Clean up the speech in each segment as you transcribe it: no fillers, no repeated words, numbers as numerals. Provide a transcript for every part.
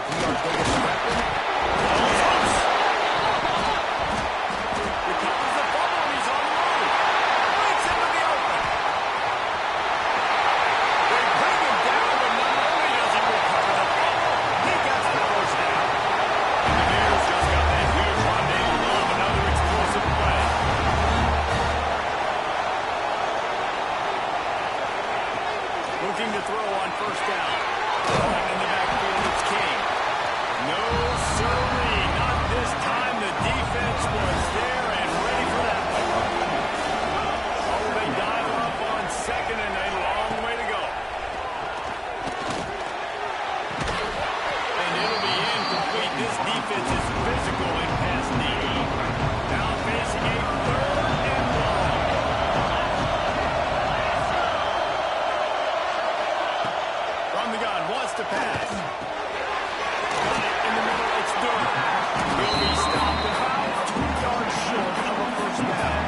be our biggest weapon. Recovers the ball and he's on the move. Leads into the open. They bring him down, but not only does he recover the ball, he gets the first down. And the Bears just got that huge rendezvous of another explosive play. Looking to throw on first down. Throwing in the backfield, it's King. No, sirree, not this time. The defense was there and ready for that one. Oh, they dial up on second and a long way to go. And it'll be incomplete. This defense is physical and pass needy. Now facing a third and long. From the gun, wants to pass. Got it in the middle, it's Durham. He'll be stopped about 2 yards short of a first down.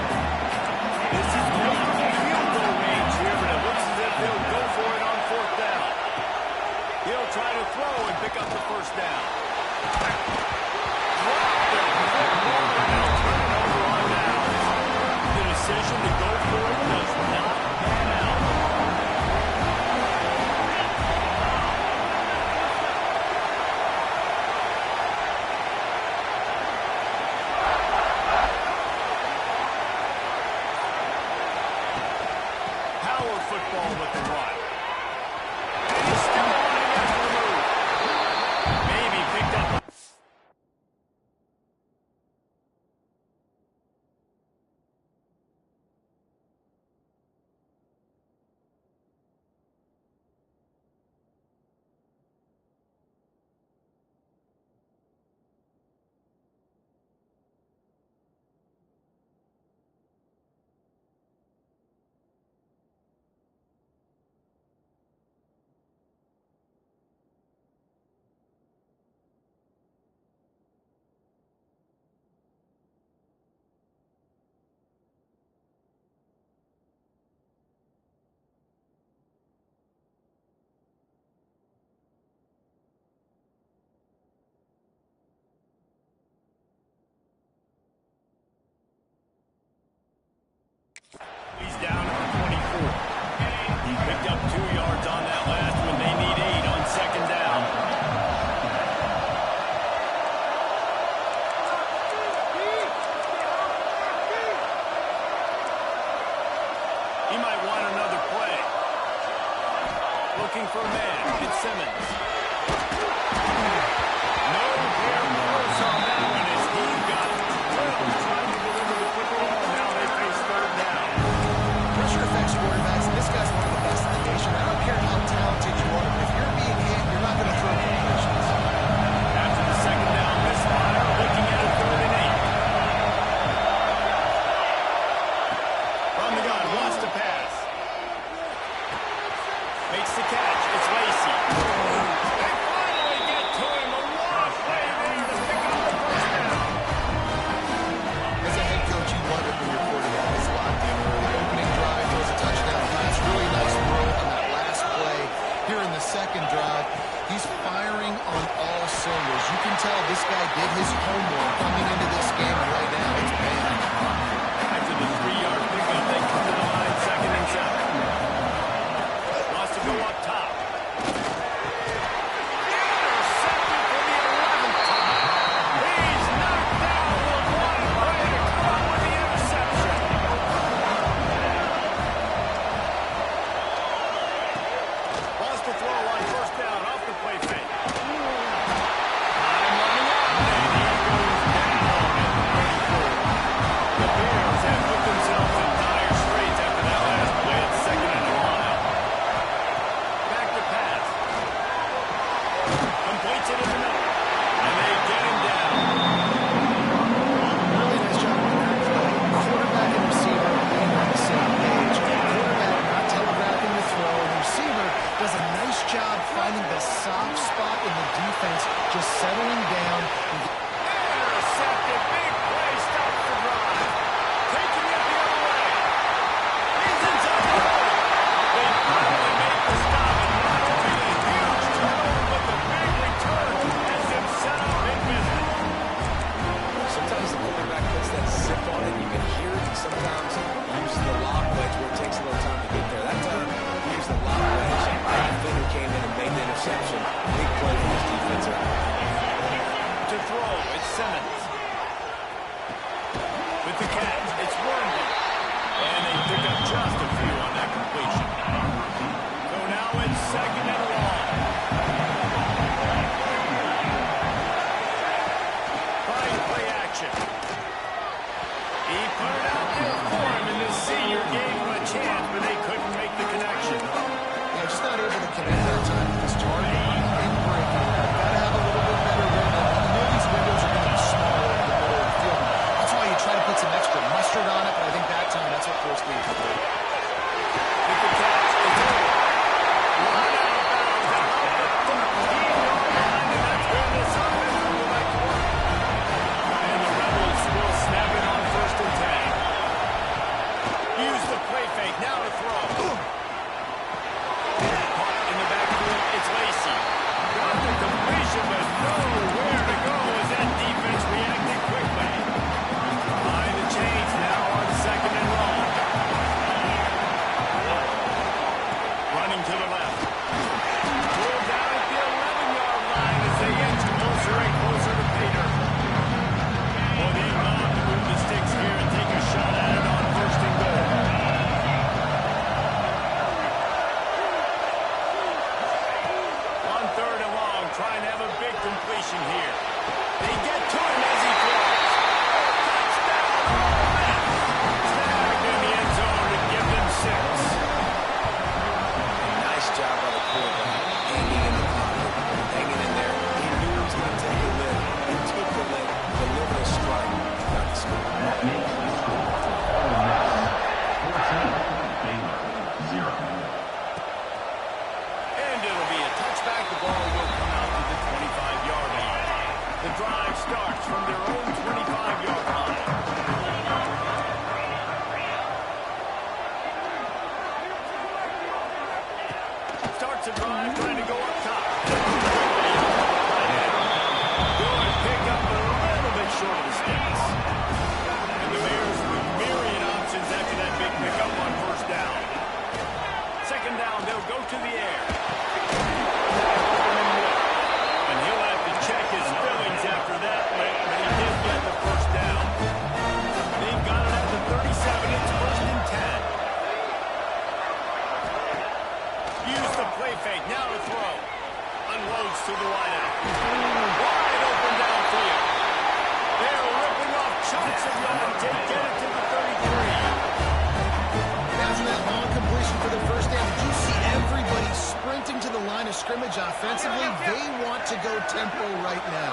This is maybe field goal range here, but it looks as if they'll go for it on fourth down. He'll try to throw and pick up the first down. Dropped it. Now turn it over on downs. The decision to go for it does not pan out. Power football with the run. And he's still running after the move. Maybe picked up. He's down at the 24. He picked up 2 yards on that last one. They need 8 on second down. He might want another play. Looking for a man. It's Simmons. No pair close on that one as he got trying to deliver the football. Now they face third down. Pressure affects quarterbacks, and this guy's one of the best in the nation. I don't care how talented you are, but if you're being hit, you're not going to throw completions. After the second down misfire, looking at a third and 8. From the gun, wants to pass. Makes the catch. It's Lacy. They finally get to him. A long play there to pick up the first down. As a head coach, you love it when your quarterback is locked in early. Opening drive throws a touchdown pass. Really nice throw on that last play. Here in the second drive, he's firing on all cylinders. You can tell this guy did his homework coming into this game, and right now it's paying. After the 3-yard pickup, they come to the line, second and 7. Wants to go up top. Intercepted for the 11th time. He's knocked down the one play to come up with the interception. Wants to throw on first down off the play fake. Time running out, and he goes down at the 34. Simmons. With the catch, it's Wormley. And they pick up just a few on that completion. So now it's second and long. Fine play action. He put it out there for him, and the senior gave him a chance, but they couldn't make the connection. Yeah, just not able to connect that time with his target. In breaking, got to have a little bit better window. You know these windows are going to be small over the middle of the field. That's why you try to put some extra mustard on it, but I think that time that's what forced Lee to do. With the catch, it's over. Right out of bounds, out the 13-yard line, and that's where this offense will go back to work. And the Rebels will snap it on 1st and 10. Use the play fake, now to throw. Caught in the backfield, it's Lacy. Got the completion, but nowhere to go as that defense reacted quickly. Behind the chains now on second and long. Running to the left. Pulled down at the 11-yard line as they inch closer and closer to Baylor. Well, they love to move the sticks here and take a shot at it on 1st and goal. On 3rd and long, trying to have a big completion here. They get to him as he throws. Touchdown, Ole Miss. Snagged in the end zone to give them 6. Nice job by the quarterback, hanging in the pocket, hanging in there. He knew he was going to take a lick. He took the lick, delivered a strike, got the score. That makes the score Ole Miss 14, Baylor 0. And it'll be a touchback. The ball will come out to the 25-yard line. The drive starts from their own 25-yard line. Starts a drive trying to go up top. Good pick up a little bit short of the sticks. And the Bears with myriad options after that big pickup on 1st down. 2nd down, they'll go to the air. And he'll have to check his feelings after that, but he did get the 1st down. They've got it at the 37. It's 1st and 10. Use the play fake. Now to throw. Unloads to the wideout. Wide open downfield. They're ripping off chunks of yardage. They get it to the 33. After that long completion for the 1st down, did you see everybody sprinting to the line of scrimmage offensively? They want to go tempo right now.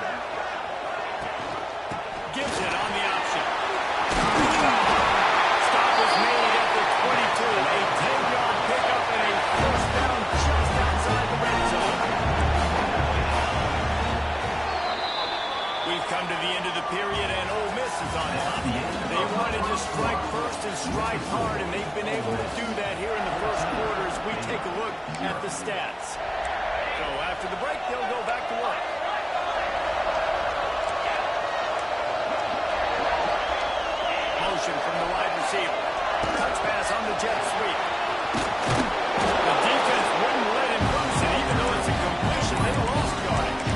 Gives it on the option. Stop is made at the 22. A 10-yard pickup and a 1st down just outside the red zone. We've come to the end of the period, and Ole Miss is on top. They wanted to strike first and strike hard, and they've been able to do that here in the 1st quarter as we take a look at the stats. So after the break, they'll go back to work. Motion from the wide receiver. Touch pass on the jet sweep. The defense wouldn't let him loose it, even though it's a completion. They lost yardage.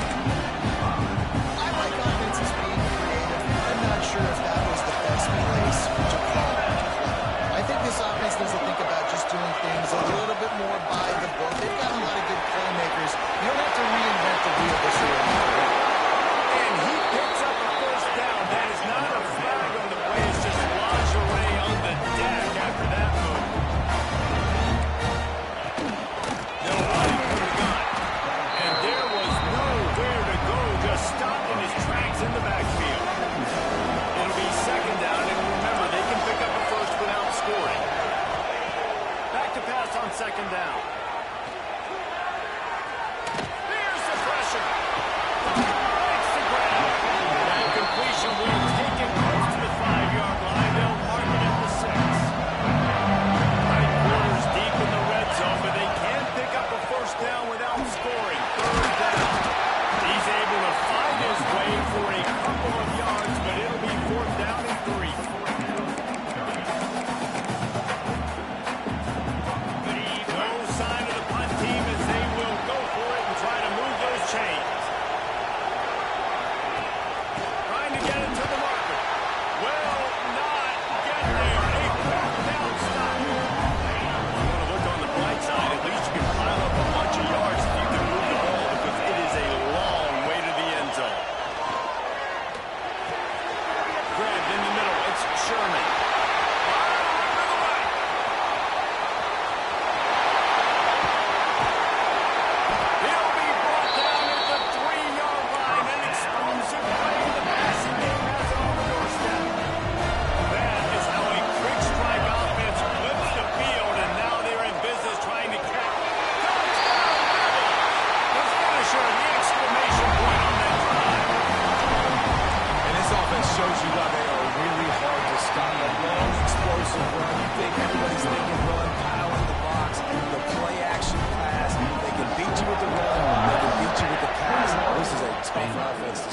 I like offenses being creative. I'm not sure if that was the best place to call it. I think this offense needs to think about just doing things a little bit more by the book. They've got a lot of good playmakers. You don't have to reinvent the wheel this year.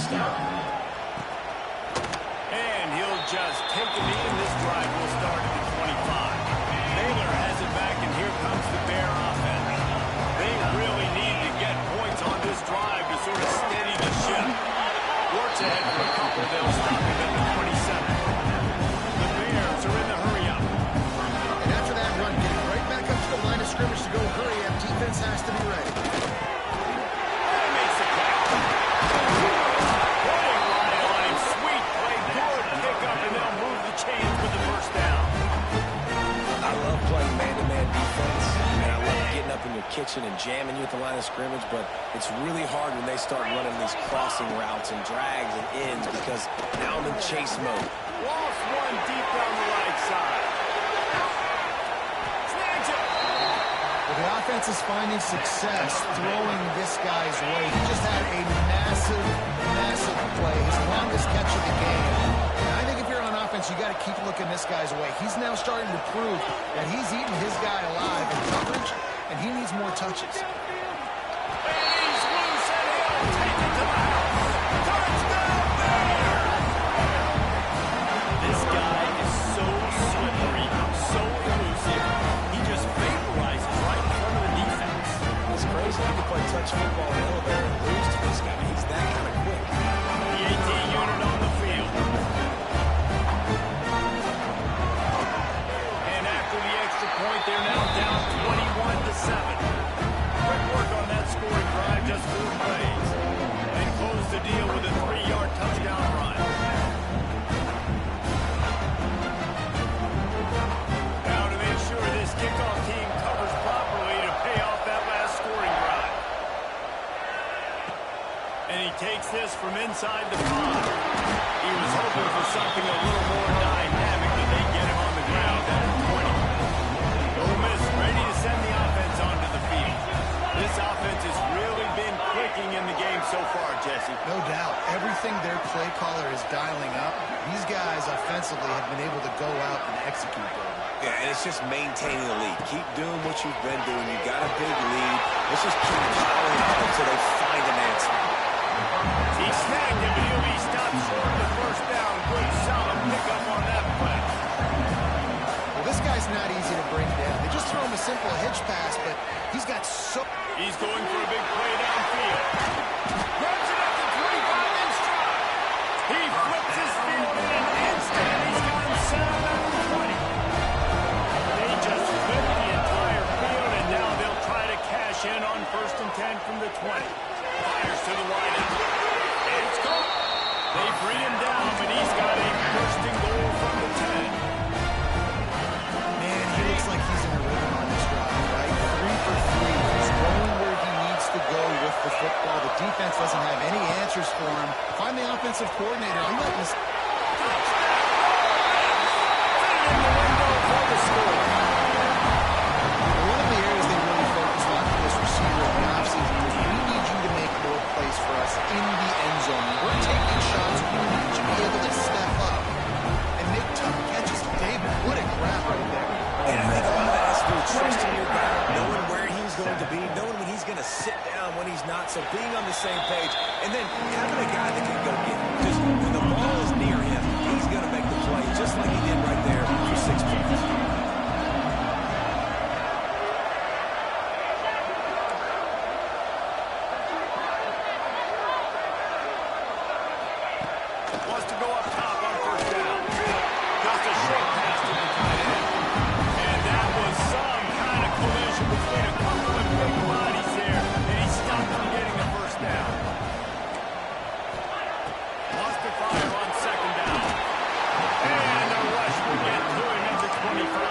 first down. And he'll just take a knee, and this drive will start at the 25. Baylor has it back, and here comes the Bear offense. They really need to get points on this drive to sort of steady the ship. Works ahead for a couple. They'll stop him at the 27. The Bears are in the hurry-up. And after that run, getting right back up to the line of scrimmage to go hurry up, defense has to be ready. And makes the catch. What a line. Sweet play. Good pickup, and they'll move the chains with the first down. I love playing man-to-man defense, and I love getting up in your kitchen and jamming you at the line of scrimmage, but it's really hard when they start running these crossing routes and drags and ends because now I'm in chase mode. Lost one deep down the right side. Snags it. Well, the offense is finding success throwing this guy's way. He just had a massive, massive play, his longest catch of the game. And I think if you're on offense, you got to keep looking this guy's way. He's now starting to prove that he's eating his guy alive in coverage, and he needs more touches. And he's loose, and he'll take it to the house. Touchdown, Baylor! This guy is so slippery, so elusive. He just vaporizes right in front of the defense. It's crazy. You can play touch football in the elevator and lose to this guy. He's that kind of quick. The 18 unit on the field. And after the extra point, they're now down 21-7. Quick work on that scoring drive, just 4 plays. And close the deal with a 3-yard touchdown run. Now to make sure this kickoff team covers properly to pay off that last scoring drive. And he takes this from inside the 5. He was hoping for something a little more dynamic, but they get him on the ground at the 20. Ole Miss ready to send the offense onto the field. This offense has really been clicking in the game so far, Jesse. No doubt. Everything their play caller is dialing up, these guys offensively have been able to go out and execute them. Yeah, and it's just maintaining the lead. Keep doing what you've been doing. You got a big lead. Let's just keep piling up until they find an answer. He snagged him, but he'll be stopped short of the first down. Good, solid pickup on that play. Well, this guy's not easy to bring down. They just throw him a simple hitch pass, but he's got so... He's going for a big play downfield. Grabs it up to 25 in stride. He flips his field in an instant. He's got him set up at the 20. They just flipped the entire field, and now they'll try to cash in on 1st and 10 from the 20. Fires to the wideout. And it's caught. They bring him down, but he's got a 1st and goal from the 10. Man, he looks like he's in a rhythm on this drive, right? 3 for 3. He's going where he needs to go with the football. The defense doesn't have any answers for him. Find the offensive coordinator. I'm letting this... One of the areas they really focused on for this receiver in the offseason was we need you to make more plays for us in the end zone. We're taking shots. We need you to be able to step up and make tough catches. David, what a grab right there. And I think a lot of that has to do with trusting your guy, knowing where he's going to be, knowing when he's going to sit down, when he's not, so being on the same page, and then having a guy that can go get it. Just when the ball is near him, he's going to make the play, just like he did right there for 6 points. Wants to go up top on 1st down. Just a short pass to the tight end. And that was some kind of collision between a couple of big bodies there, and he stopped from getting the 1st down. Wants to fire on 2nd down. And the rush will get to him at the 25.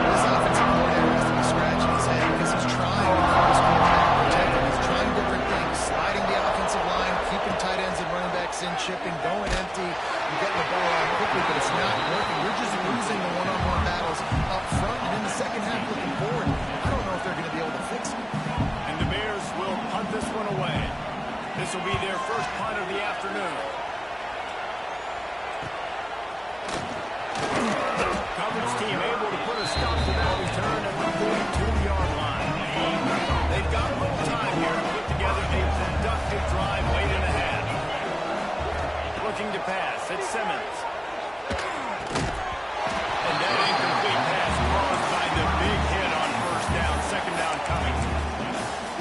This offensive coordinator has to be scratching his head because he's trying to keep his quarterback protected. He's trying different things, sliding the offensive line, keeping tight ends and running backs in, chipping, going empty, and getting the ball out quickly, but it's not working. You're just losing the one-on-one battles up front, and in the second half looking forward, I don't know if they're going to be able to fix it. And the Bears will punt this one away. This will be their first punt of the afternoon. Coverage team able to put a stop to that return at the 42-yard line. They've got a little time here to put together a productive drive late in looking to pass. It's Simmons. And that incomplete pass caused by the big hit on first down. Second down coming.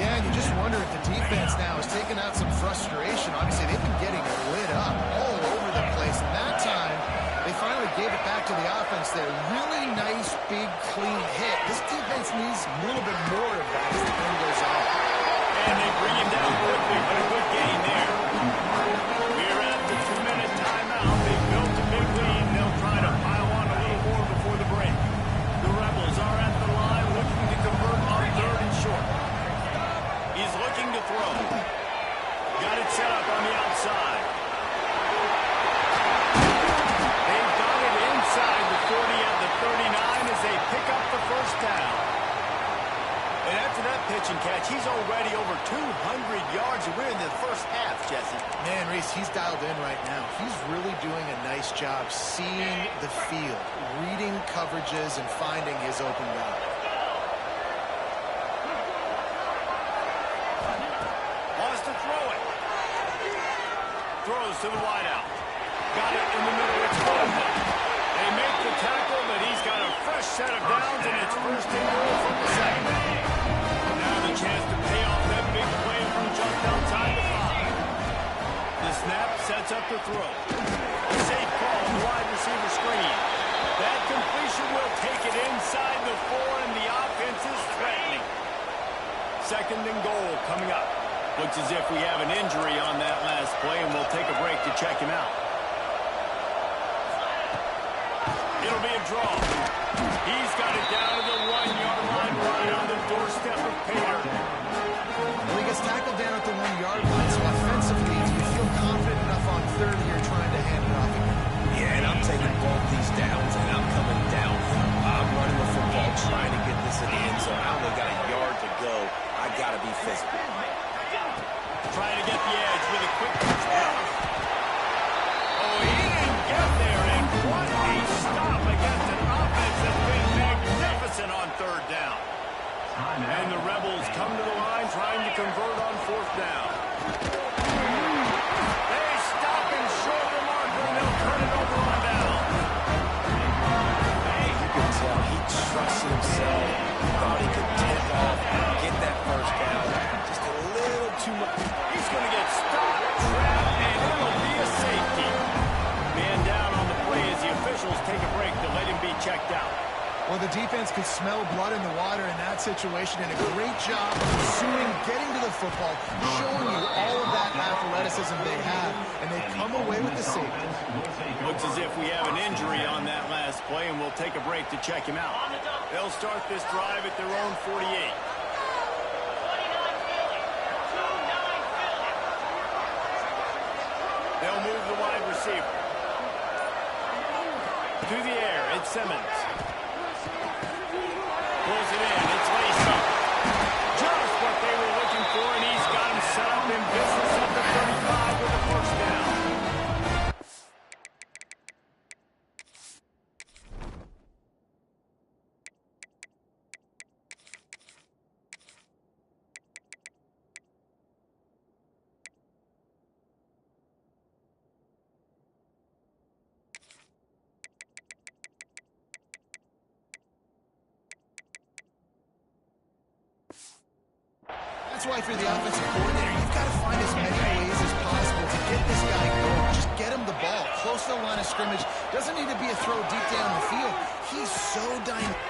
Yeah, and you just wonder if the defense now is taking out some frustration. Obviously, they've been getting lit up all over the place. And that time, they finally gave it back to the offense there. Really nice, big, clean hit. This defense needs a little bit more of that as the game goes on. And they bring him down quickly, but a good gain there. We're at the 2-minute timeout. They built a big lead. They'll try to pile on a little more before the break. The Rebels are at the line looking to convert on 3rd and short. He's looking to throw. Got it set up on the outside. They've got it inside the 40 at the 39 as they pick up the first down. And after that pitch and catch, he's already over 200 yards, and we're in the first half, Jesse. Man, Reese, he's dialed in right now. He's really doing a nice job seeing the field, reading coverages, and finding his open guy. Wants to throw it. Throws to the wideout. Got it in the middle. It's Coleman. They make the tackle, but he's got a fresh set of downs, and it's first and goal from the second. Now the chance to pay off that big play from just outside the 5. The snap sets up the throw. A safe call on the wide receiver screen. That completion will take it inside the 4, and the offense is threatening. Second and goal coming up. Looks as if we have an injury on that last play, and we'll take a break to check him out. It'll be a draw. He's got it down to the 1-yard line, right on the doorstep of Pater. Well, he gets tackled down at the 1-yard line, so offensively, do you feel confident enough on 3rd here trying to hand it off again? Yeah, and I'm taking both these downs, and I'm coming downhill. I'm running the football, trying to get this in the end zone. I only got a yard to go. I got to be physical. Trying to get the edge with a quick touchdown. Oh, he didn't get there, and what a stop against an offense that's been magnificent on 3rd down. And the Rebels come to the line trying to convert on 4th down. They stop him short of the marker, and they'll turn it over on down. Hey, you can tell he trusts himself. He thought he could tip off, get that first down. Just a little too much. He's going to get stopped, trapped, and it'll be a safety. Man down on the play as the officials take a break to let him be checked out. Well, the defense could smell blood in the water in that situation, and a great job of pursuing, getting to the football, showing you all of that athleticism they have, and they come away with the safety. Looks as if we have an injury on that last play, and we'll take a break to check him out. They'll start this drive at their own 48. They'll move the wide receiver. Through the air, it's Simmons. Pulls it in, it's laced up. Just what they were looking for, and he's got him set up in business at the 35 with a first down. That's why if you're the offensive coordinator, you've got to find as many ways as possible to get this guy going. Just get him the ball close to the line of scrimmage. Doesn't need to be a throw deep down the field. He's so dynamic.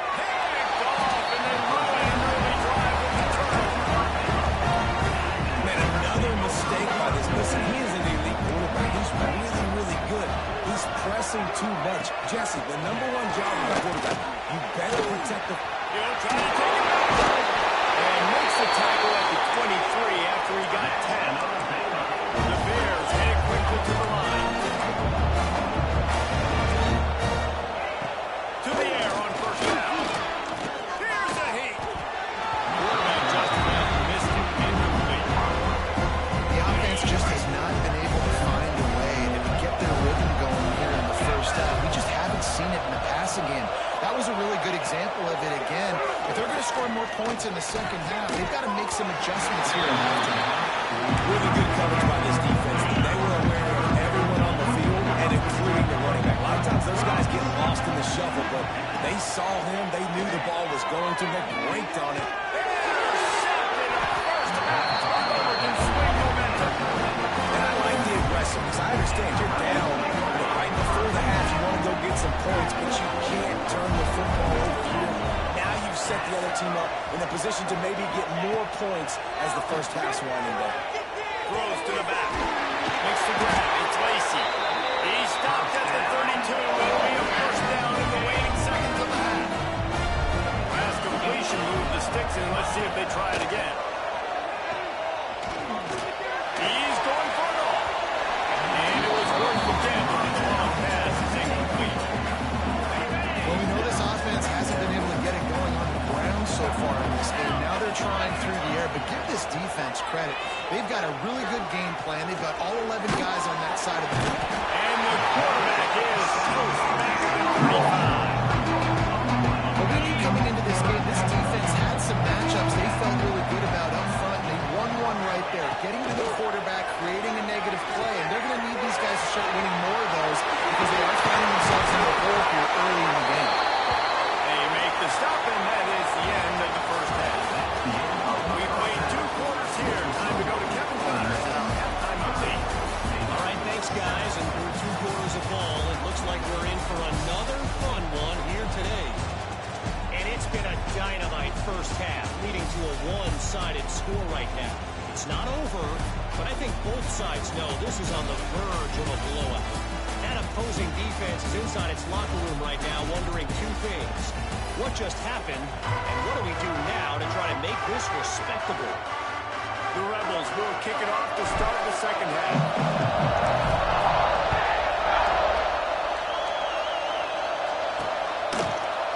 Man, another mistake by this. Listen, he is an elite quarterback. He's really, really good. He's pressing too much. Jesse, the #1 job of a quarterback, you better protect the... He'll try to take it out. And makes the tackle at the 23 after he got 10. The Bears head quickly to the line. To the air on first down. Here's a heat. Quarterback just about missed it incomplete. The offense just has not been able to find a way to get their rhythm going here in the first half. We just haven't seen it in the passing game. That was a really good example of it again. If they're going to score more points in the second half, they've got to make some adjustments here at halftime. Really good coverage by this defense. They were aware of everyone on the field. going to make break on it. And I like the aggressiveness. I understand you're down. Right before the half, you want to go get some points, but you can't turn the football over here. Now you've set the other team up in a position to maybe get more points as the first half's winding down. Throws to the back. Makes the grab. It's Lacey. He stopped at the 32. It'll be a first down in the waning seconds of the half. Pass completion, move the sticks in. Let's see if they try it again. He's going for it all. And it was worth the gamble. The long pass is incomplete. Well, we know this offense hasn't been able to get it going on the ground so far in this game. Now they're trying through the air, but give this defense credit. They've got a really good game plan. They've got all 11 guys on that side of the field. And the quarterback is close back to the 35. But we knew coming into this game, this defense had some matchups they felt really good about up front. They won one right there, getting to the quarterback, creating a negative play, and they're going to need these guys to start winning more of those because they are finding themselves in the hole here early in the game. They make the stop, and that is the end of the first half. We played 2 quarters here. Time to go to Kevin Connors and our halftime update. All right, thanks, guys. And through 2 quarters of ball, it looks like we're in for another fun one here today. And it's been a dynamite first half, leading to a one-sided score right now. It's not over, but I think both sides know this is on the verge of a blowout. That opposing defense is inside its locker room right now wondering 2 things. What just happened, and what do we do now to try to make this respectable? The Rebels will kick it off to start the second half.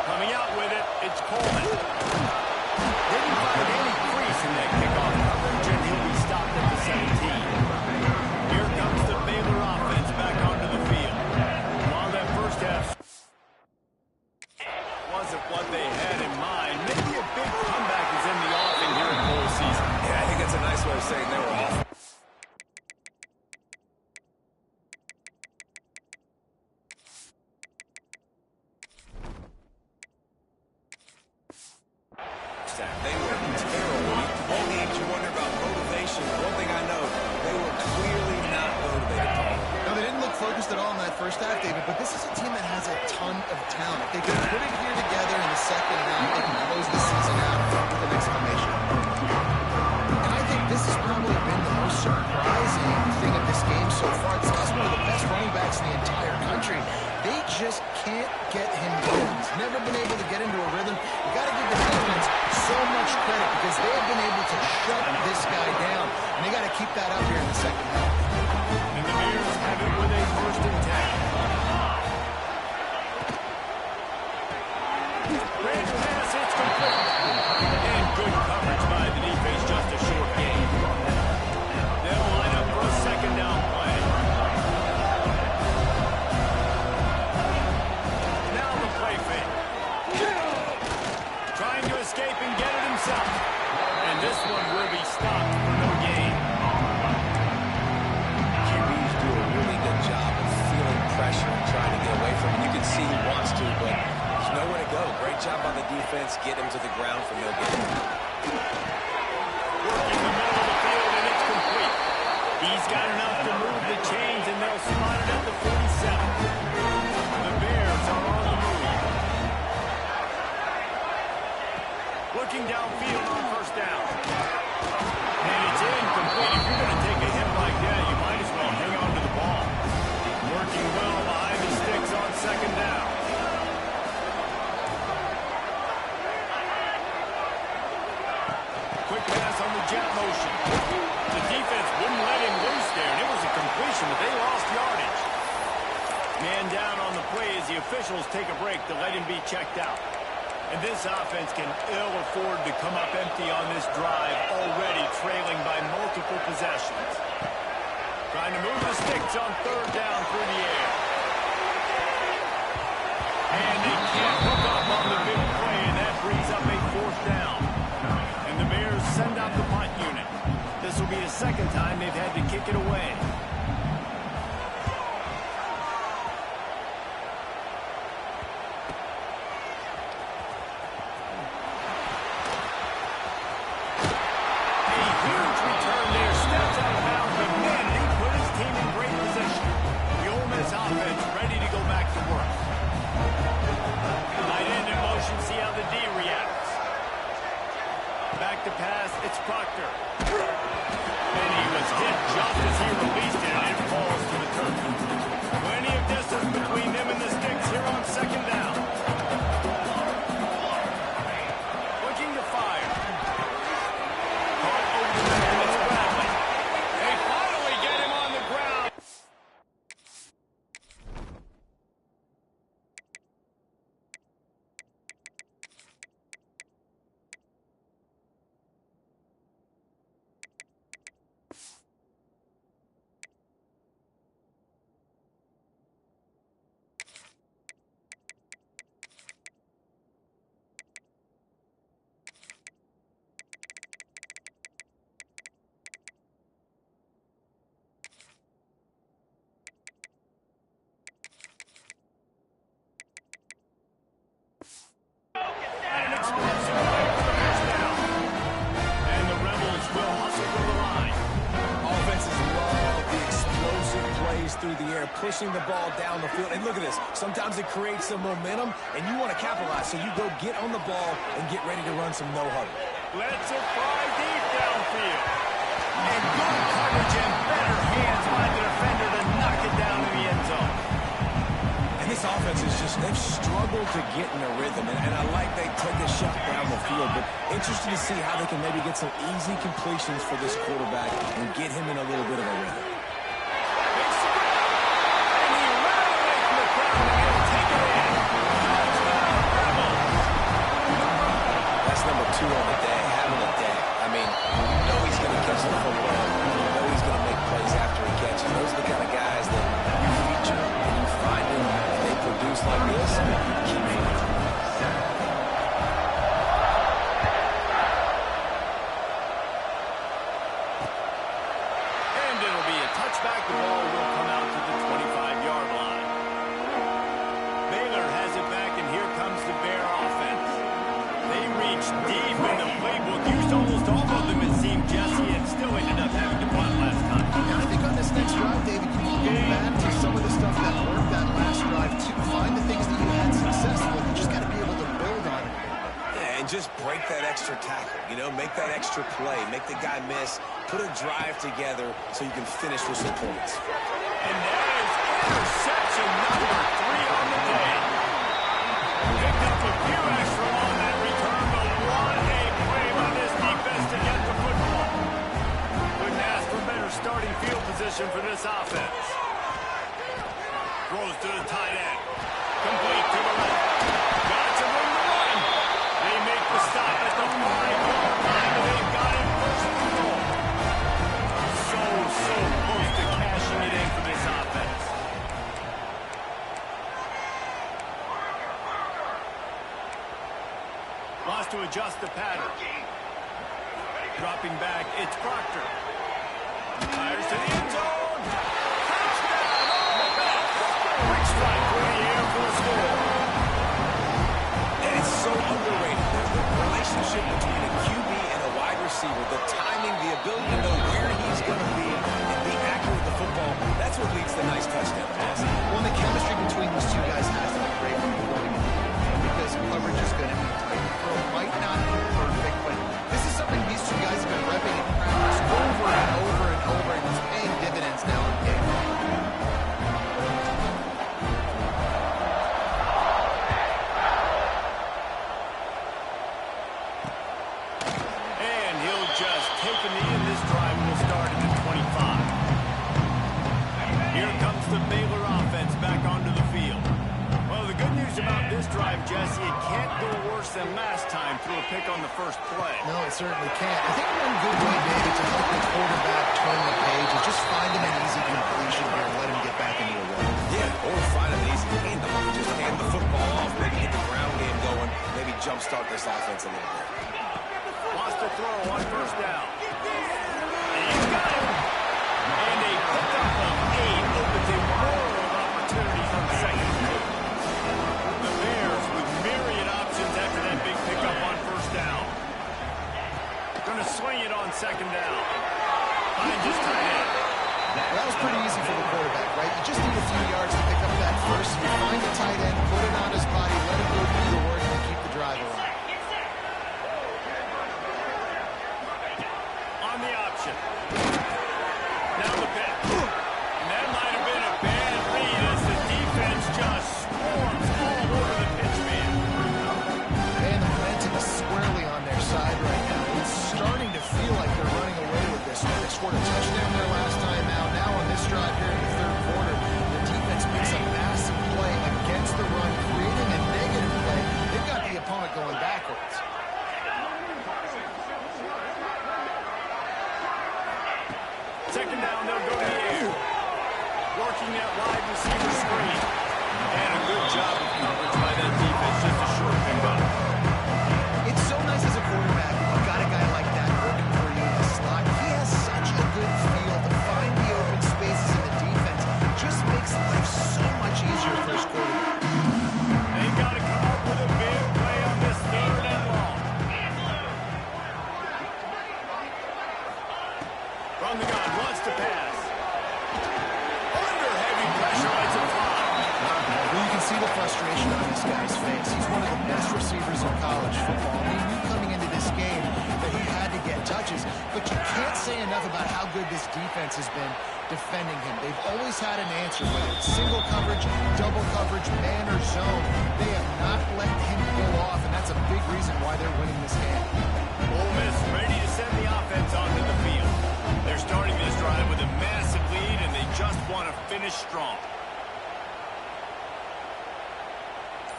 Coming out with it, it's Coleman. Didn't find any crease in that kickoff coverage, and he'll be stopped at the 17. Here comes the Baylor offense back onto the field. While that first half wasn't what they had in mind, maybe a big comeback is in the offing here in bowl season. Yeah, I think that's a nice way of saying they were off. They were terrible. All games you wonder about motivation. One thing I know, they were clearly not motivated, Paul. No, they didn't look focused at all in that first half, David, but this is a team that has a ton of talent. If they can put it here together in the second half, they can close the season out with an exclamation point. And I think this has probably been the most surprising thing of this game so far. This guy's one of the best running backs in the entire country. They just can't get him going. He's never been able to get into a rhythm. You've got to give the defense so much credit because they have been able to shut this guy down. And they got to keep that up here in the second half. And the Bears have it with a first and 10. Great pass, it's complete. And good coverage by the defense, just a short gain. They'll line up for a second down play. Now the play fake. Trying to escape and get it himself. And this one will be stopped for no gain. QBs do a really good job of feeling pressure and trying to get away from it. You can see he wants to, but there's nowhere to go. Great job on the defense. Get him to the ground for no gain. Working the middle of the field, and it's complete. He's got enough to move the chains, and they'll spot it at the 47. The Bears are on the move. Looking downfield on first down. And it's incomplete. If you're going to take a hit like that, you might as well hang on to the ball. Working well behind the sticks on second down. Quick pass on the jet motion. The defense wouldn't let him loose there, and it was a completion, but they lost yardage. Man down on the play as the officials take a break to let him be checked out. And this offense can ill afford to come up empty on this drive, already trailing by multiple possessions. Trying to move the sticks on third down through the air. And they can't hook up on the big play, and that brings up a fourth down. And the Bears send out the punt unit. This will be the second time they've had to kick it away. through the air, pushing the ball down the field. And look at this. Sometimes it creates some momentum, and you want to capitalize. So you go get on the ball and get ready to run some no-huddle. Let's it fly deep downfield. And good coverage and better hands by the defender to knock it down in the end zone. And this offense is just, they've struggled to get in a rhythm. And I like they take a shot down the field, but interested to see how they can maybe get some easy completions for this quarterback and get him in a little bit of a rhythm. Number 2 on the day, having a day. I mean, you know he's going to catch the football. You know he's going to make plays after he catches. Those are the kind of guys that you feature and you find them and they produce like this. Keep finding them. And it'll be a touchback. The ball will come out to the 25-yard line. Baylor has it back, and here comes the Bear offense. They reached deep in the playbook, used almost all of them, it seemed, Jesse, and still ended up having to punt last time. Yeah, I think on this next drive, David, you can go back to some of the stuff that worked that last drive to find the things that you had success with. You just got to be able to build on it. Yeah, and just break that extra tackle, you know, make that extra play, make the guy miss, put a drive together so you can finish with some points. And that is interception number 3 on the day. Picked up a few extra on that return, but what a play by this defense to get the football. Couldn't ask for better starting field position for this offense. Throws to the tight end. Complete to the left. Got some room to run. They make the stop at the 5-yard line, and they've got it first and goal. So close to cashing it in for this offense. Wants to adjust the pattern. Dropping back, it's Proctor. Fires to the end zone. Touchdown! Quick strike for the air for the score. And it's so underrated. The relationship between a QB and a wide receiver, the timing, the ability to know where he's going to be and be accurate with the football, that's what leads to nice touchdown passes. Well, the chemistry between these two guys has to be great when you're going because coverage is going to be tight. The throw might not be perfect, but this is something these two guys have been repping in practice over and over and over, and it's paying dividends now in game. And he'll just take a knee, and this drive will start at the 25. Here comes the Baylor offense back onto the field. Well, the good news about this drive, Jesse, it can't go worse than last time through a pick on the first play. No, it certainly can't. I think one good way, David, to help the quarterback turn the page is just find him an easy completion here and let him get back into a run. Yeah, or find an easy handoff. Just hand the football off, maybe get the ground game going, maybe jumpstart this offense a little bit. Wants to throw on first down. And he's got him. And a pickup of 8 opens a world of opportunities on second. The Bears with myriad options after that big pickup on first down. Going to swing it on second down. Finds his tight end. Well, that was pretty easy for the quarterback, right? You just need a few yards to pick up that first. You find the tight end, put it on his body, let him go do the work, and keep the drive alive. On the option. Now the pitch. And that might have been a bad read as the defense just swarms all over the pitch man. And the momentum is squarely on their side right now. It's starting to feel like they're running away with this one. They scored a touchdown their last time out. Now on this drive here in the third quarter, the defense makes a massive play against the run, creating a negative play. They've got the opponent going backwards. Second down, they'll go to the air. Working that wide receiver screen. And a good job of coverage by that defense. Just a short pickup. It's so nice as a quarterback when you've got a guy like that working for you in the slot. He has such a good feel to find the open spaces in the defense. It just makes life so much easier for his quarterback. They got to come up with a big play on this third and long. From the gun, wants to pass. Underhead defense has been defending him. They've always had an answer, whether it's single coverage, double coverage, man or zone. They have not let him go off, and that's a big reason why they're winning this game. Ole Miss ready to send the offense onto the field. They're starting this drive with a massive lead, and they just want to finish strong.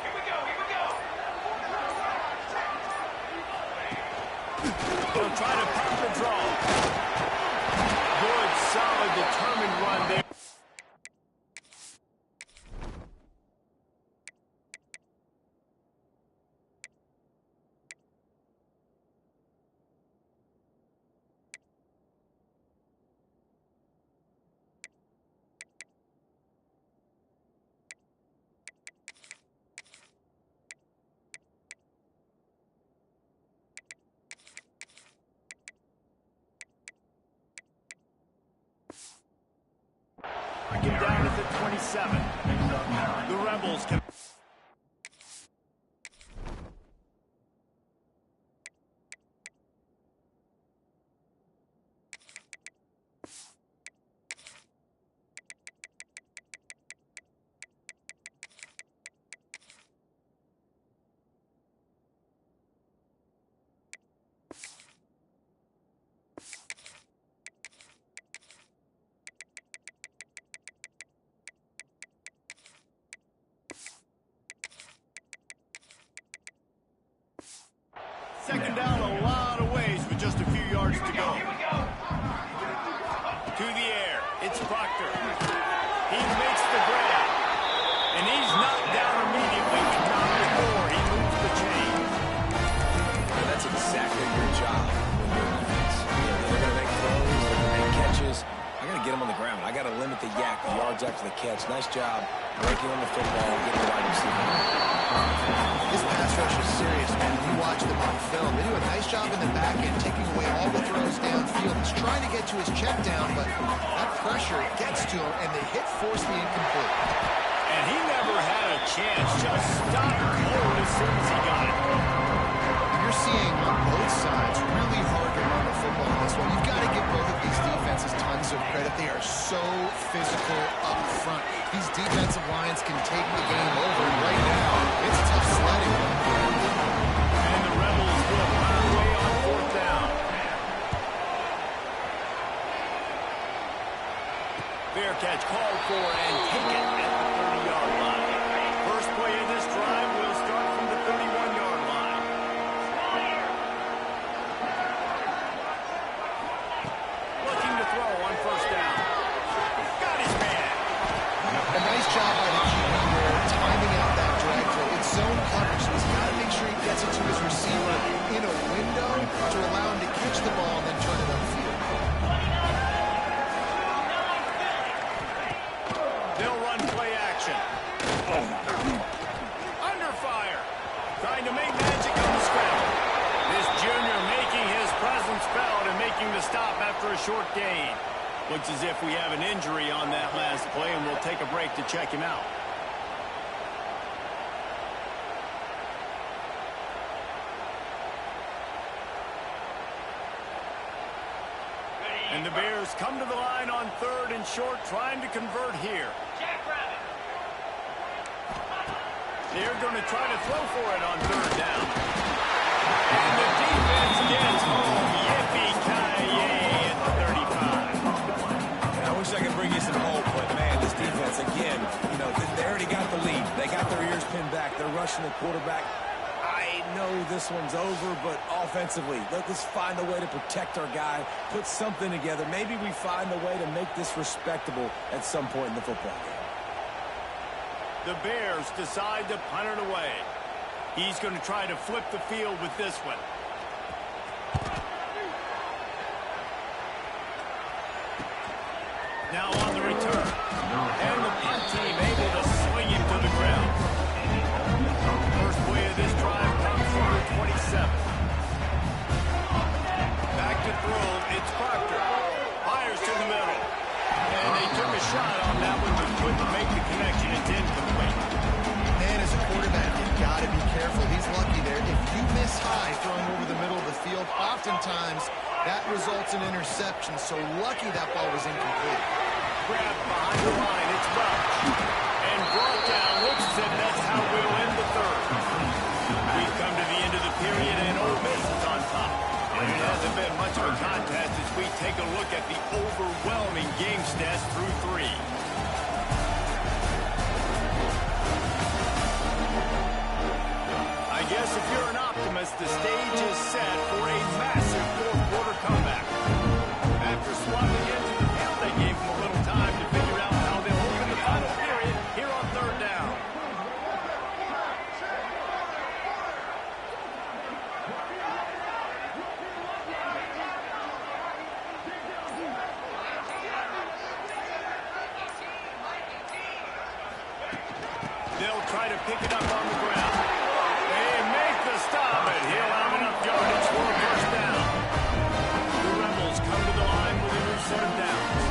Here we go, here we go. They'll try to pop the draw. Good, solid, determined run there. Get down at the 27. The Rebels can... Second down a lot of ways with just a few yards to go. To the air. It's Proctor. He makes the grab. And he's knocked down immediately. Not before he moves the chain. And that's exactly your job when you're on defense. They're going to make throws. They're going to make catches. I got to get them on the ground. I got to limit the yak, the yards after the catch. Nice job breaking on the football, getting the wide receiver. This pass rush is serious, man. If you watch them on film, they do a nice job in the back end, taking away all the throws downfield. He's trying to get to his check down, but that pressure gets to him, and the hit forced the incomplete. And he never had a chance. Just stopped cold as soon as he got it. You're seeing on both sides really hard to run the football in this one. You've got to give both of these defenses tons of credit. They are so physical up front. These defensive lines can take the game over, and right now, it's tough sledding. And the Rebels will run away on fourth down. Fair catch called for and taken at the 30-yard line. First play of this drive will start from the 31-yard line. Looking to throw on first down. Got his man. A nice job by the QB there, timing out that drag throw. It's zone coverage, so he's got to make sure he gets it to his receiver in a window to allow him to catch the ball and then turn it upfield. They'll run play action. Under fire. Trying to make magic on the scramble. This junior making his presence felt and making the stop after a short gain. Looks as if we have an injury on that last play, and we'll take a break to check him out. And the Bears come to the line on third and short, trying to convert here. They're going to try to throw for it on third down. And the defense gets home. Yippee-ki-yay at the 35. I wish I could bring you some hope, but, man, this defense, again, they already got the lead. They got their ears pinned back. They're rushing the quarterback. I know this one's over, but offensively, let's find a way to protect our guy, put something together. Maybe we find a way to make this respectable at some point in the football game. The Bears decide to punt it away. He's going to try to flip the field with this one. Now on the return. And the punt team able to swing him to the ground. First play of this drive comes from the 27. Back to throw. It's Proctor. Fires to the middle. And they took a shot on that one, but couldn't make the connection. It's incomplete. Man, as a quarterback, you've got to be careful. He's lucky there. If you miss high throwing over the middle of the field, oftentimes That results in interception, so lucky that ball was incomplete. Grab behind the line, it's Welch. And brought down, looks as if that's how we'll end the third. We've come to the end of the period, and Ole Miss is on top. And it hasn't been much of a contest as we take a look at the overwhelming game stats through 3. I guess if you're an optimist, the stage is set for a massive fourth-quarter comeback. After swapping into the field, they gave them a little time to figure out how they'll open the final period here on third down. They'll try to pick it up on the ground. They make the stop, and he'll have enough yardage for a first down. The Rebels come to the line with a new set of downs.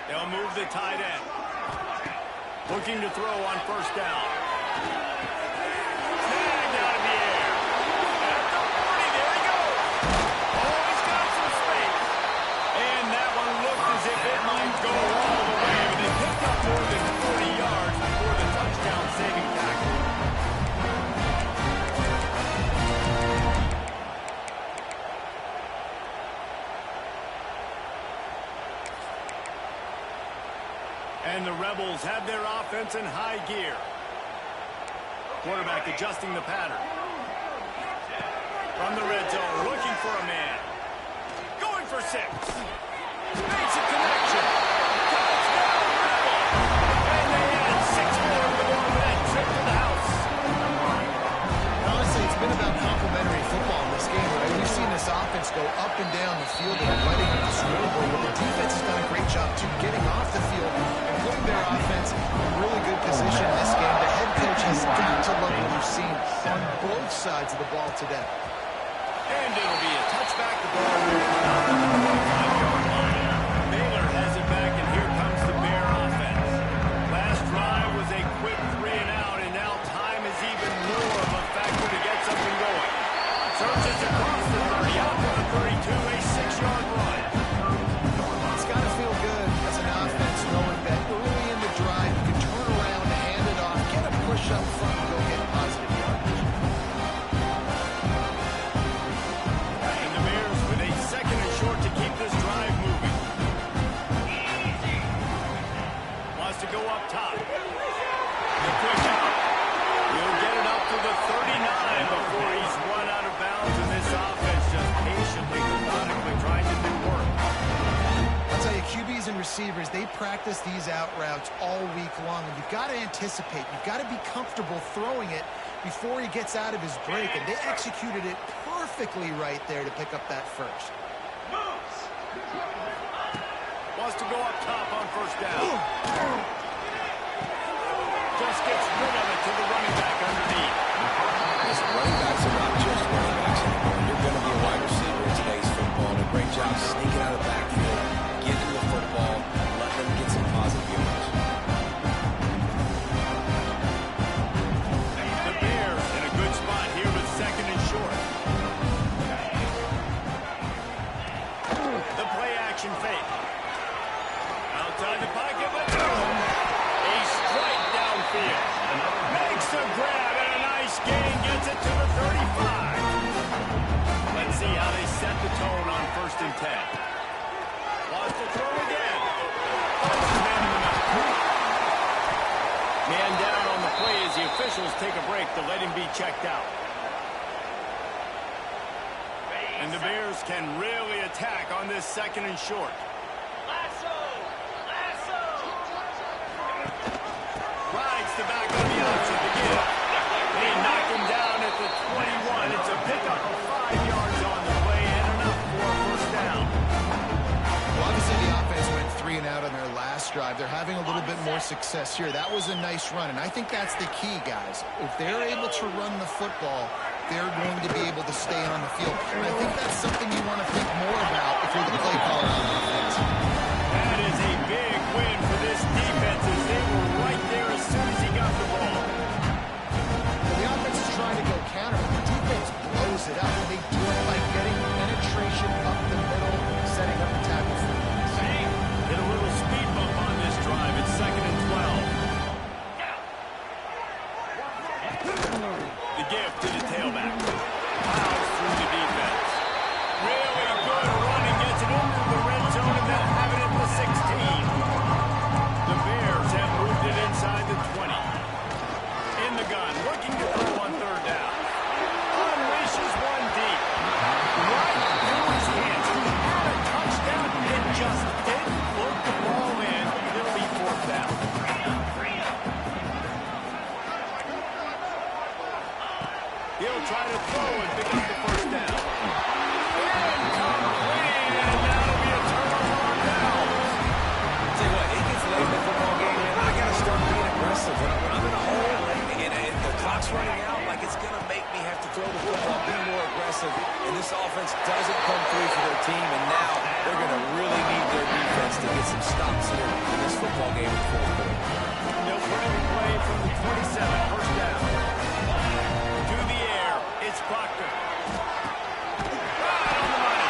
They'll move the tight end. Looking to throw on first down. Snagged out of the air. At the 40, there he goes. Oh, he's got some space. And that one looked as if it might go all the way, but they picked up more than 40 yards before the touchdown-saving tackle. And the Rebels have their offense in high gear. Quarterback adjusting the pattern. From the red zone, looking for a man. Going for 6. Makes a connection. Touchdown, Rebels. And they add 6 more to the board with that trip to the house. Honestly, it's been about complementary football in this game, right? We've seen this offense go up and down the field and letting it scoreboard, but the defense has done a great job, too, getting off the field and putting their offense in really good position in this game. The head coach has got to love what we've seen on both sides of the ball today. And it'll be a touchback. The ball will come out to the 25-yard line. Baylor has it back, and here comes the Bear offense. Last drive was a quick 3-and-out, and now time is even more of a factor to get something going. Searches across the 30, out to the 32, a 6-yard run. It's got to feel good as an offense knowing that early in the drive you can turn around, hand it off, get a push up front, and go get positive yardage. And the Bears with a 2nd and short to keep this drive moving. Wants to go up top. The push out. He'll get it up to the 39 before he's run out of bounds, and this offense just patiently, methodically trying to do work. I'll tell you, QBs and receivers, they practice these out routes all week long, and you've got to anticipate. You've got to be comfortable throwing it before he gets out of his break, and they executed it perfectly right there to pick up that first. Wants to go up top on first down. Just gets rid of it to the running back underneath. Listen, running backs are not just running backs anymore. You're going to be a wide receiver in today's football. And a great job sneaking out of the backfield, getting the football, letting them get some positive yards. The Bears in a good spot here with 2nd and short. The play action fake. Outside the pocket, but no! A strike downfield. Makes a grab and a nice gain. Gets it to the 35. Let's see how they set the tone on 1st and 10. Wants to throw again. Puts the man in the middle. Man down on the play as the officials take a break to let him be checked out. And the Bears can really attack on this 2nd and short. Rides the back on the option to give. They knock him down at the 21. It's a pickup of 5 yards on the play and enough for a first down. Well, obviously the offense went 3 and out on their last drive. They're having a little bit more success here. That was a nice run, and I think that's the key, guys. If they're able to run the football, they're going to be able to stay on the field. And I think that's something you want to think more about if you're the play caller on defense. That gift to the tailback. Plows through the defense. Really good running. Gets it into the red zone and then have it at the 16. The Bears have moved it inside the 20. In the gun, looking to throw on third down. Unleashes one deep. Right through his hands. He had a touchdown and just didn't look the ball in. It'll be fourth down. He'll try to throw and pick up the first down. Incomplete, and that'll be a turnover on downs. Tell you what, it gets late in the football game, and I got to start being aggressive. When I'm in a hole and the clock's running out, like it's going to make me have to throw the football, be more aggressive. And this offense doesn't come through for their team, and now they're going to really need their defense to get some stops here in this football game in the fourth quarter. They'll put in play from the 27, first down. To the air, it's Proctor. Right on the money.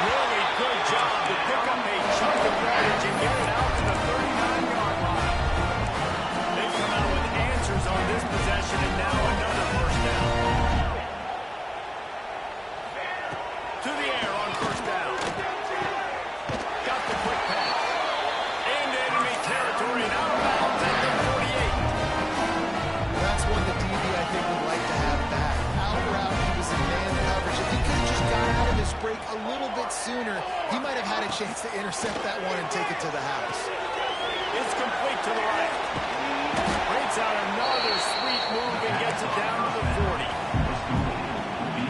Really good job to pick up a chunk of yardage and get it out to the 39-yard line. They've come out with answers on this possession, and now another first down. To the air on first down. Got the quick pass. Into enemy territory and out of bounds at the 48. That's one the DB, I think, would like to have back. Out route, he was in man coverage. If he could have just got out of his break a little bit sooner, he might have had a chance to intercept that one and take it to the house. It's complete to the right. Breaks out another sweet move and gets it down to the 40.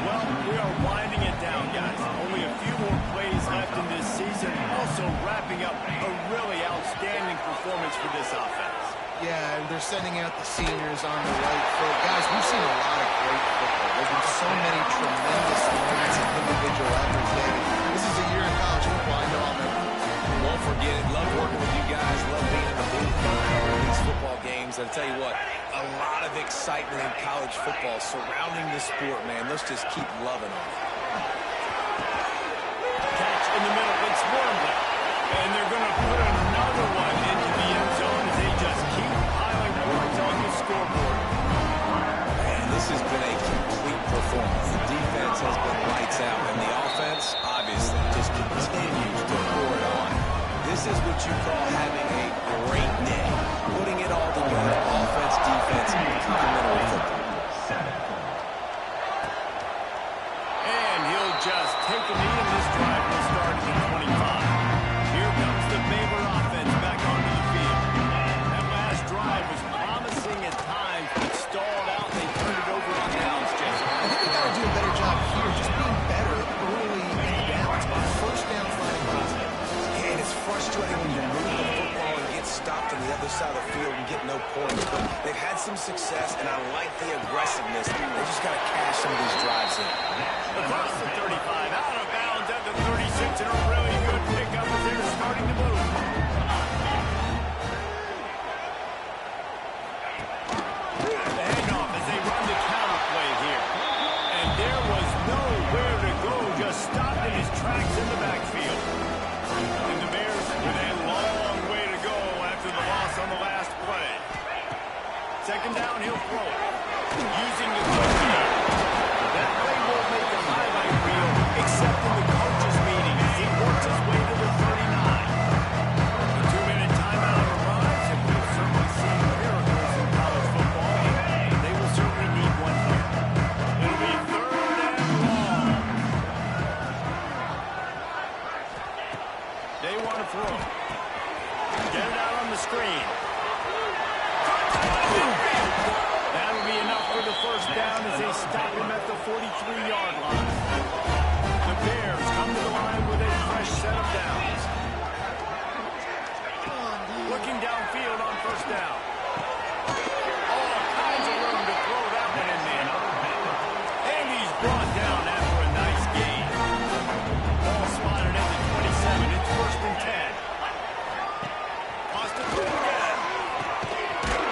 Well, we are winding it down, guys. Only a few more plays left in this season. Also wrapping up a really outstanding performance for this offense. Yeah, and they're sending out the seniors on the right foot. Guys, we've seen a lot of great football. There's been so many tremendous moments of individual efforts, David. This is a year in college football. I know I'll never forget. Won't forget it. Love working with you guys. Love being in the booth, covering these football games. And I'll tell you what, a lot of excitement in college football surrounding the sport, man. Let's just keep loving it. Catch in the middle. It's Wormley. And they're going to put another one into the end zone as they just keep piling points on the scoreboard. Man, this has been a complete performance. The defense has been lights out, and the offense, obviously, just continues to pour it on. This is what you call having a great day. Putting it all together, offense, defense, complementary football. And he'll just take a knee, and this drive will start at the 25. Here comes the Baylor offense back onto the field. That last drive was promising at times, but stalled out. They turned it over on downs, Jesse. I think they got to do a better job here, just being better early in downs. First down flying positive. Yeah, and it's frustrating when you move the football and get stopped on the other side of the field and get no points. But they've had some success, and I like the aggressiveness. They just got to cash some of these drives in. Across the 35, out of bounds at the 36, and a really good pickup as they're starting to move. The handoff as they run the counter play here. And there was nowhere to go, just stopped in his tracks in the backfield. And the Bears with a long way to go after the loss on the last play. Second down, he'll throw it. Using the quick game. That play won't make a highlight reel, except in the coaches' meeting as he works his way to the 39. A 2-minute timeout arrives, and we've certainly seen miracles in college football. They will certainly need one here. It'll be third and long. They want to throw. Get it out on the screen. That'll be enough for the first down as they stop him at the 43-yard line. The Bears come to the line with a fresh set of downs. Looking downfield on first down. All kinds of room to throw that one in there. And he's brought down after a nice gain. Ball spotted at the 27. It's first and 10. Austin through again.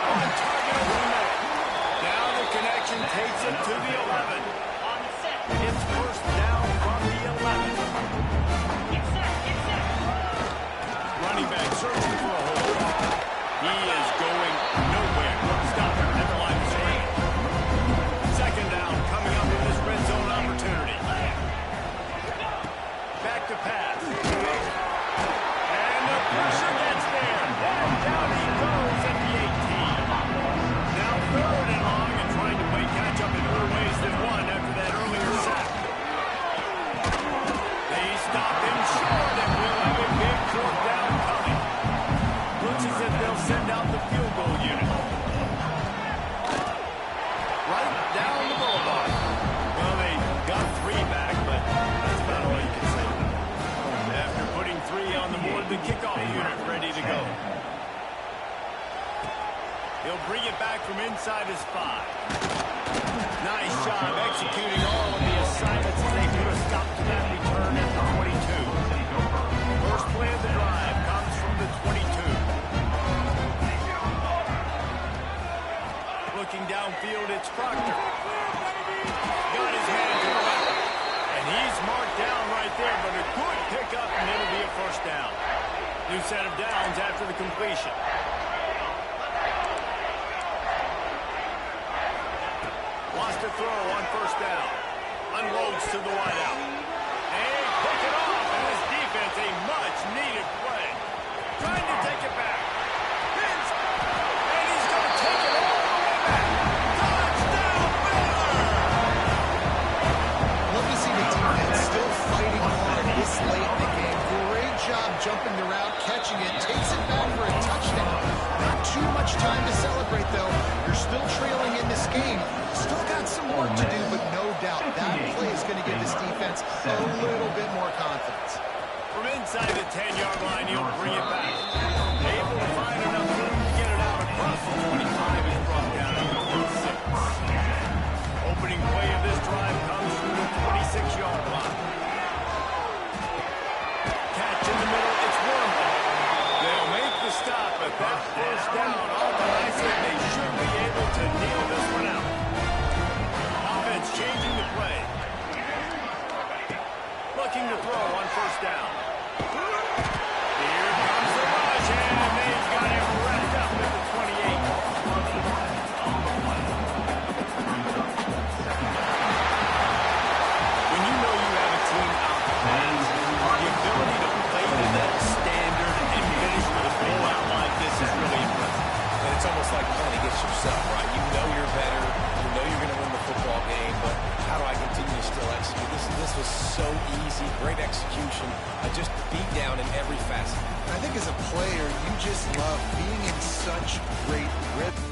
On target over the middle. Now the connection takes it to the 11. It's first down from the 11. Running back searching for a hole. He is going bring it back from inside his 5. Nice job executing all of the assignments as they put a stop to that return at the 22. First play of the drive comes from the 22. Looking downfield, it's Proctor. Got his hand to the left. And he's marked down right there, but a good pickup, and it'll be a first down. New set of downs after the completion. Wants to throw on first down. Unloads to the wideout. And pick it off, and this defense, a much-needed play. Trying to take it back. Pins, and he's going to take it all the way back. Touchdown, Baylor! Love to see the defense still fighting hard this late in the game. Great job jumping the route, catching it, takes it back for a touchdown. Not too much time to celebrate, though. You're still trailing in this game. Still got some work to do, but no doubt that play is going to give this defense a little bit more confidence. From inside the 10-yard line, he'll bring it back. Able to find enough room to get it out across the 25 and brought down to the 6. Opening play of this drive comes from the 26-yard line. Catch in the middle, it's Wormley. They'll make the stop at that first down. All the nice and they should be able to kneel this one out. Offense changing the play. Looking to throw on first down. Here comes the rush, and they've got him wrapped up at the 28. When you know you have a team out there, the ability to play to that standard and finish with a blowout like this is really impressive. And it's almost like playing against yourself, right? You know you're better. You know you're going to win the football game, but how do I continue to still execute? This was so easy. Great execution. Just beat down in every facet. I think as a player, you just love being in such great rhythm.